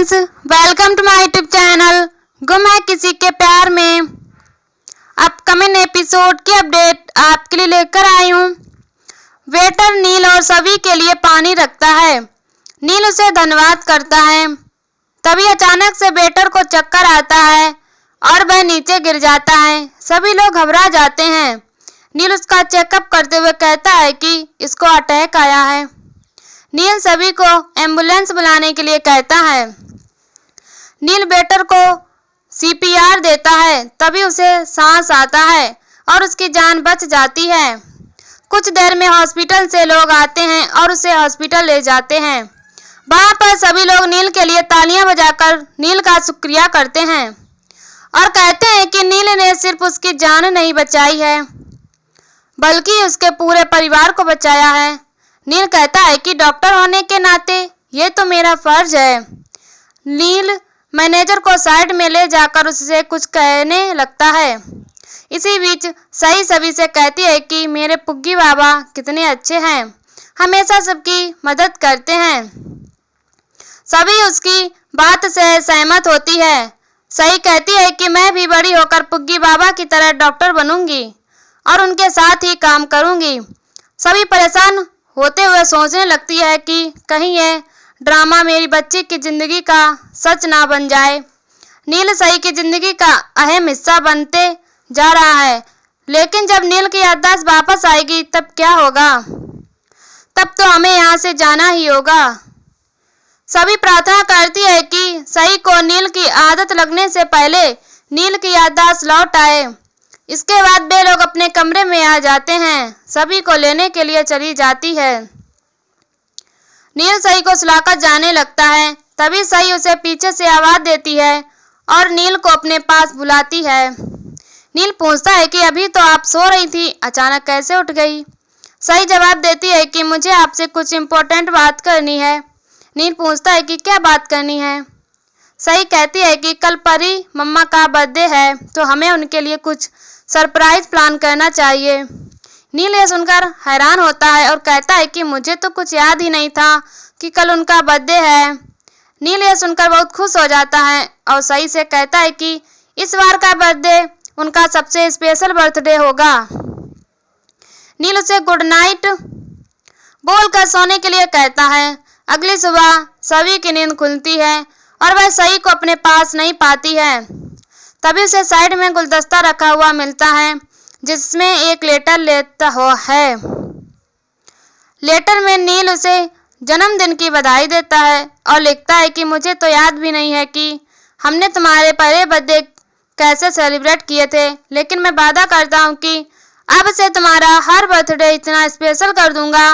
Friends, welcome to my YouTube channel गुम है किसी के प्यार में। अपकमिंग एपिसोड की अपडेट आपके लिए लेकर आई हूँ। वेटर नील और सभी के लिए पानी रखता है। नील उसे धन्यवाद करता है। तभी अचानक से वेटर को चक्कर आता है और वह नीचे गिर जाता है। सभी लोग घबरा जाते हैं। नील उसका चेकअप करते हुए कहता है कि इसको अटैक आया है। नील सभी को एम्बुलेंस बुलाने के लिए कहता है। नील वेटर को सीपीआर देता है। तभी उसे सांस आता है और उसकी जान बच जाती है। कुछ देर में हॉस्पिटल से लोग आते हैं और उसे हॉस्पिटल ले जाते हैं। वहां पर सभी लोग नील के लिए तालियां बजाकर नील का शुक्रिया करते हैं और कहते हैं कि नील ने सिर्फ उसकी जान नहीं बचाई है बल्कि उसके पूरे परिवार को बचाया है। नील कहता है कि डॉक्टर होने के नाते ये तो मेरा फर्ज है। नील मैनेजर को साइड में ले जाकर उससे कुछ कहने लगता है। इसी बीच सही सभी से कहती है कि मेरे पुग्गी बाबा कितने अच्छे हैं, हमेशा सबकी मदद करते हैं। सभी उसकी बात से सहमत होती है। सही कहती है कि मैं भी बड़ी होकर पुग्गी बाबा की तरह डॉक्टर बनूंगी और उनके साथ ही काम करूंगी। सभी परेशान होते हुए सोचने लगती है कि कहीं ये ड्रामा मेरी बच्ची की जिंदगी का सच ना बन जाए। नील सही की जिंदगी का अहम हिस्सा बनते जा रहा है, लेकिन जब नील की याददाश्त वापस आएगी तब क्या होगा? तब तो हमें यहाँ से जाना ही होगा। सभी प्रार्थना करती है कि सही को नील की आदत लगने से पहले नील की याददाश्त लौट आए। इसके बाद वे लोग अपने कमरे में आ जाते हैं। सभी को लेने के लिए चली जाती है। नील सही को सुलाकर जाने लगता है। तभी सही उसे पीछे से आवाज देती है और नील को अपने पास बुलाती है। नील पूछता है कि अभी तो आप सो रही थी, अचानक कैसे उठ गई? सही जवाब देती है कि मुझे आपसे कुछ इम्पोर्टेंट बात करनी है। नील पूछता है कि क्या बात करनी है? सही कहती है कि कल परी मम्मा का बर्थडे है तो हमें उनके लिए कुछ सरप्राइज प्लान करना चाहिए। नील ये सुनकर हैरान होता है और कहता है कि मुझे तो कुछ याद ही नहीं था कि कल उनका बर्थडे है। नील ये सुनकर बहुत खुश हो जाता है और सही से कहता है कि इस बार का बर्थडे उनका सबसे स्पेशल बर्थडे होगा। नील उसे गुड नाइट बोलकर सोने के लिए कहता है। अगली सुबह सभी की नींद खुलती है और वह सही को अपने पास नहीं पाती है। तभी उसे साइड में गुलदस्ता रखा हुआ मिलता है जिसमें एक लेटर लेता हुआ है। लेटर में नील उसे जन्मदिन की बधाई देता है और लिखता है कि मुझे तो याद भी नहीं है कि हमने तुम्हारे पहले बर्थडे कैसे सेलिब्रेट किए थे, लेकिन मैं वादा करता हूँ कि अब से तुम्हारा हर बर्थडे इतना स्पेशल कर दूंगा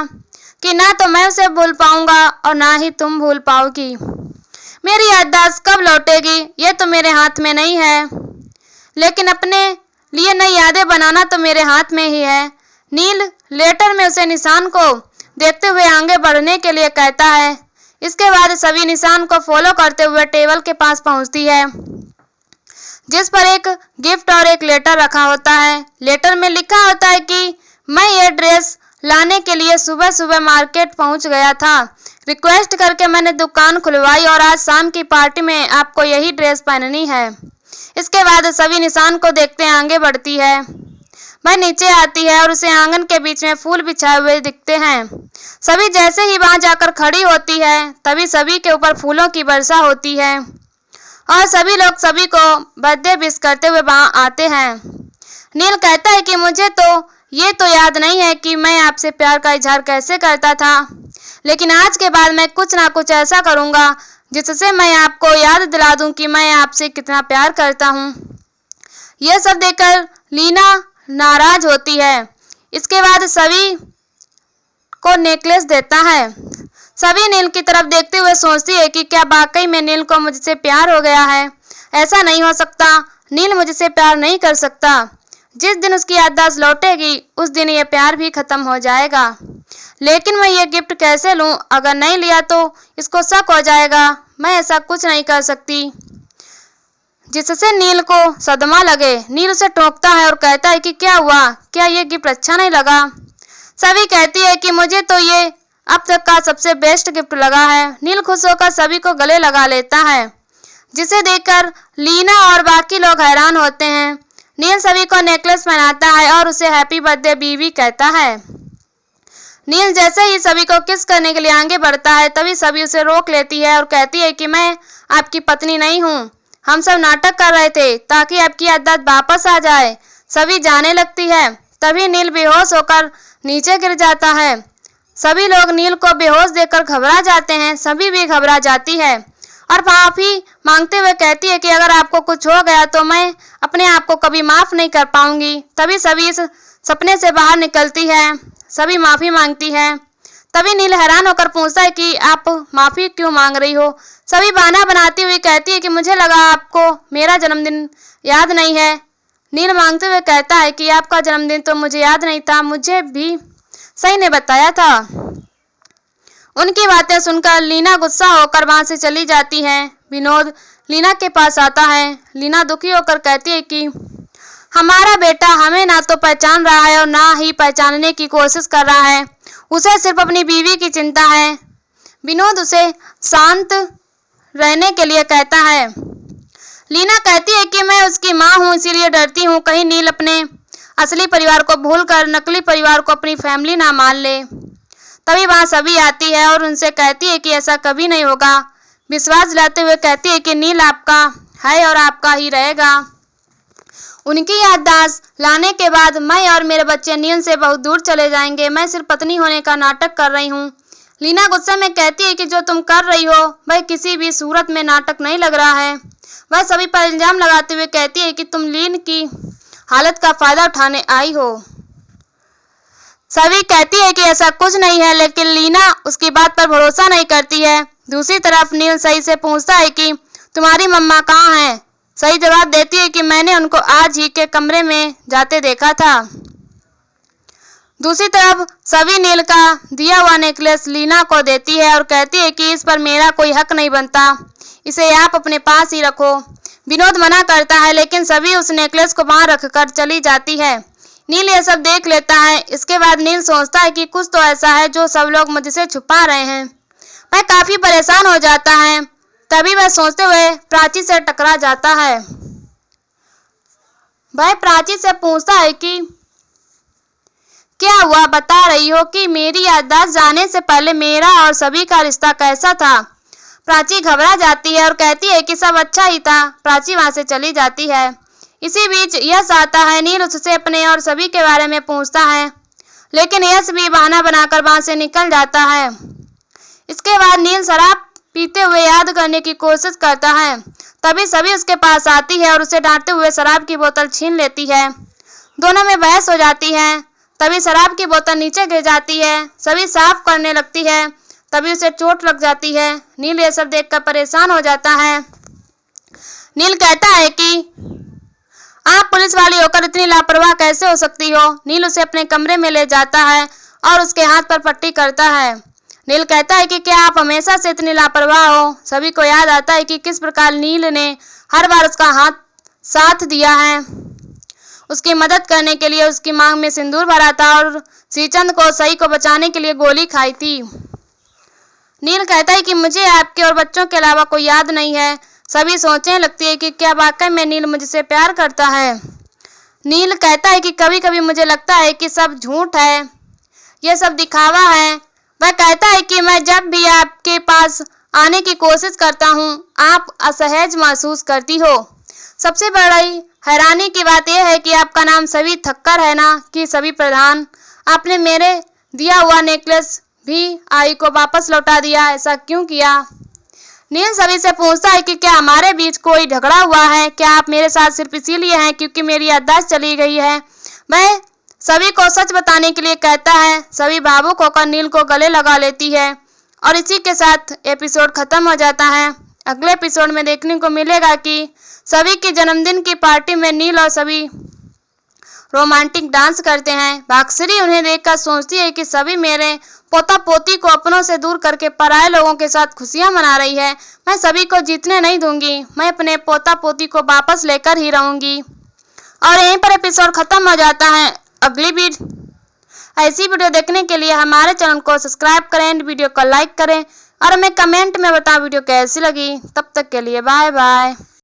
कि ना तो मैं उसे भूल पाऊंगा और ना ही तुम भूल पाओगी। मेरी याददाश्त कब लौटेगी ये तो मेरे हाथ में नहीं है, लेकिन अपने लिए नई यादें बनाना तो मेरे हाथ में ही है। नील लेटर में उसे निशान को देखते हुए आगे बढ़ने के लिए कहता है। इसके बाद सभी निशान को फॉलो करते हुए टेबल के पास पहुंचती है जिस पर एक गिफ्ट और एक लेटर रखा होता है। लेटर में लिखा होता है कि मैं ये ड्रेस लाने के लिए सुबह सुबह मार्केट पहुंच गया था। रिक्वेस्ट करके मैंने दुकान खुलवाई और आज शाम की पार्टी में आपको यही ड्रेस पहननी है। इसके बाद सभी निशान को देखते आगे बढ़ती है। वह नीचे आती है और उसे आंगन के बीच में फूल बिछाए हुए दिखते हैं। सभी जैसे ही वहां जाकर खड़ी होती है तभी सभी के ऊपर फूलों की वर्षा होती है और सभी लोग सभी को बर्थडे विश करते हुए वहां आते हैं। नील कहता है कि मुझे तो ये तो याद नहीं है कि मैं आपसे प्यार का इजहार कैसे करता था, लेकिन आज के बाद मैं कुछ ना कुछ ऐसा करूंगा जिससे मैं आपको याद दिला दूं कि मैं आपसे कितना प्यार करता हूं। यह सब देखकर लीना नाराज होती है। इसके बाद सभी को नेकलेस देता है। सभी नील की तरफ देखते हुए सोचती है कि क्या वाकई में नील को मुझसे प्यार हो गया है? ऐसा नहीं हो सकता। नील मुझसे प्यार नहीं कर सकता। जिस दिन उसकी याददाश्त लौटेगी उस दिन ये प्यार भी खत्म हो जाएगा। लेकिन मैं ये गिफ्ट कैसे लूं? अगर नहीं लिया तो इसको शक हो जाएगा। मैं ऐसा कुछ नहीं कर सकती जिससे नील को सदमा लगे। नील उसे टोकता है और कहता है कि क्या हुआ, क्या ये गिफ्ट अच्छा नहीं लगा? सभी कहती है कि मुझे तो ये अब तक का सबसे बेस्ट गिफ्ट लगा है। नील खुश होकर सभी को गले लगा लेता है, जिसे देखकर लीना और बाकी लोग हैरान होते हैं। नील सभी को नेकलेस पहनाता है और उसे हैप्पी बर्थडे बीवी कहता है। नील जैसे ही सभी को किस करने के लिए आगे बढ़ता है, तभी सभी उसे रोक लेती है और कहती है कि मैं आपकी पत्नी नहीं हूँ, हम सब नाटक कर रहे थे ताकि आपकी याददाश्त वापस आ जाए। सभी जाने लगती है, तभी नील बेहोश होकर नीचे गिर जाता है। सभी लोग नील को बेहोश देखकर घबरा जाते हैं, सभी भी घबरा जाती है और माफी मांगते हुए कहती है कि अगर आपको कुछ हो गया तो मैं अपने आप को कभी माफ नहीं कर पाऊंगी। तभी सभी इस सपने से बाहर निकलती है, सभी माफी मांगती है। तभी नील हैरान होकर पूछता है कि आप माफी क्यों मांग रही हो। सभी बहाना बनाती हुई कहती है कि मुझे लगा आपको मेरा जन्मदिन याद नहीं है। नील मांगते हुए कहता है कि आपका जन्मदिन तो मुझे याद नहीं था, मुझे भी सही ने बताया था। उनकी बातें सुनकर लीना गुस्सा होकर वहां से चली जाती है। विनोद लीना के पास आता है। लीना दुखी होकर कहती है कि हमारा बेटा हमें ना तो पहचान रहा है और ना ही पहचानने की कोशिश कर रहा है, उसे सिर्फ अपनी बीवी की चिंता है। विनोद उसे शांत रहने के लिए कहता है। लीना कहती है कि मैं उसकी माँ हूँ, इसीलिए डरती हूँ कहीं नील अपने असली परिवार को भूलकर नकली परिवार को अपनी फैमिली ना मान ले। तभी वहां सभी आती है और उनसे कहती है कि ऐसा कभी नहीं होगा। विश्वास दिलाते हुए कहती है कि नील आपका है और आपका ही रहेगा। उनकी याददाश्त लाने के बाद मैं और मेरे बच्चे नील से बहुत दूर चले जाएंगे। मैं सिर्फ पत्नी होने का नाटक कर रही हूँ। लीना गुस्से में कहती है कि जो तुम कर रही हो वह किसी भी सूरत में नाटक नहीं लग रहा है। वह सभी पर इल्जाम लगाते हुए कहती है कि तुम लीन की हालत का फायदा उठाने आई हो। सभी कहती है कि ऐसा कुछ नहीं है, लेकिन लीना उसकी बात पर भरोसा नहीं करती है। दूसरी तरफ नील सही से पूछता है कि तुम्हारी मम्मा कहाँ हैं। सही जवाब देती है कि मैंने उनको आज ही के कमरे में जाते देखा था। दूसरी तरफ सभी नील का दिया हुआ नेकलेस लीना को देती है और कहती है कि इस पर मेरा कोई हक नहीं बनता, इसे आप अपने पास ही रखो। विनोद मना करता है, लेकिन सभी उस नेकलेस को वहां रखकर चली जाती है। नील यह सब देख लेता है। इसके बाद नील सोचता है कि कुछ तो ऐसा है जो सब लोग मुझसे छुपा रहे हैं। वह काफी परेशान हो जाता है। तभी वह सोचते हुए प्राची से टकरा जाता है। वह प्राची से पूछता है कि क्या हुआ, बता रही हो कि मेरी याददाश्त जाने से पहले मेरा और सभी का रिश्ता कैसा था। प्राची घबरा जाती है और कहती है कि सब अच्छा ही था। प्राची वहां से चली जाती है। इसी बीच यश आता है। नील उससे अपने और सभी के बारे में पूछता है, लेकिन यश भी बहाना बनाकर वहां से निकल जाता है। इसके बाद नील शराब पीते हुए याद करने की कोशिश करता है। तभी सभी उसके पास आती है और उसे डांटते हुए शराब की बोतल छीन लेती है। दोनों में बहस हो जाती है। तभी शराब की बोतल नीचे गिर जाती है। सभी साफ करने लगती है, तभी उसे चोट लग जाती है। नील ये सब देखकर परेशान हो जाता है। नील कहता है कि आप पुलिस वाली होकर इतनी लापरवाह कैसे हो सकती हो। नील उसे अपने कमरे में ले जाता है और उसके हाथ पर पट्टी करता है। नील कहता है कि क्या आप हमेशा से इतनी लापरवाह हो। सभी को याद आता है कि किस प्रकार नील ने हर बार उसका हाथ साथ दिया है, उसकी मदद करने के लिए उसकी मांग में सिंदूर भरा था और श्रीचंद को सही को बचाने के लिए गोली खाई थी। नील कहता है कि मुझे आपके और बच्चों के अलावा कोई याद नहीं है। सभी सोचने लगती है कि क्या वाकई में नील मुझसे प्यार करता है। नील कहता है कि कभी कभी मुझे लगता है कि सब झूठ है, यह सब दिखावा है। वह कहता है कि मैं जब भी आपके पास आने की कोशिश करता हूँ आप असहज महसूस करती हो। सबसे बड़ी हैरानी की बात यह है कि आपका नाम सभी ठक्कर है ना कि सभी प्रधान। आपने मेरे दिया हुआ नेकलेस भी आई को वापस लौटा दिया, ऐसा क्यों किया। नील सभी से पूछता है कि क्या हमारे बीच कोई झगड़ा हुआ है। क्या आप मेरे साथ सिर्फ इसीलिए हैं क्योंकि मेरी याददाश्त चली गई है। वह सभी को सच बताने के लिए कहता है। सभी भावुक होकर नील को गले लगा लेती है और इसी के साथ एपिसोड खत्म हो जाता है। अगले एपिसोड में देखने को मिलेगा कि सभी की जन्मदिन की पार्टी में नील और सभी रोमांटिक डांस करते हैं। भाग्यश्री उन्हें देखकर सोचती है कि सभी मेरे पोता पोती को अपनों से दूर करके पराये लोगों के साथ खुशियां मना रही है। मैं सभी को जीतने नहीं दूंगी, मैं अपने पोता पोती को वापस लेकर ही रहूंगी। और यहीं पर एपिसोड खत्म हो जाता है। ऐसी वीडियो देखने के लिए हमारे चैनल को सब्सक्राइब करें, वीडियो को लाइक करें और हमें कमेंट में बताएं वीडियो कैसी लगी। तब तक के लिए बाय बाय।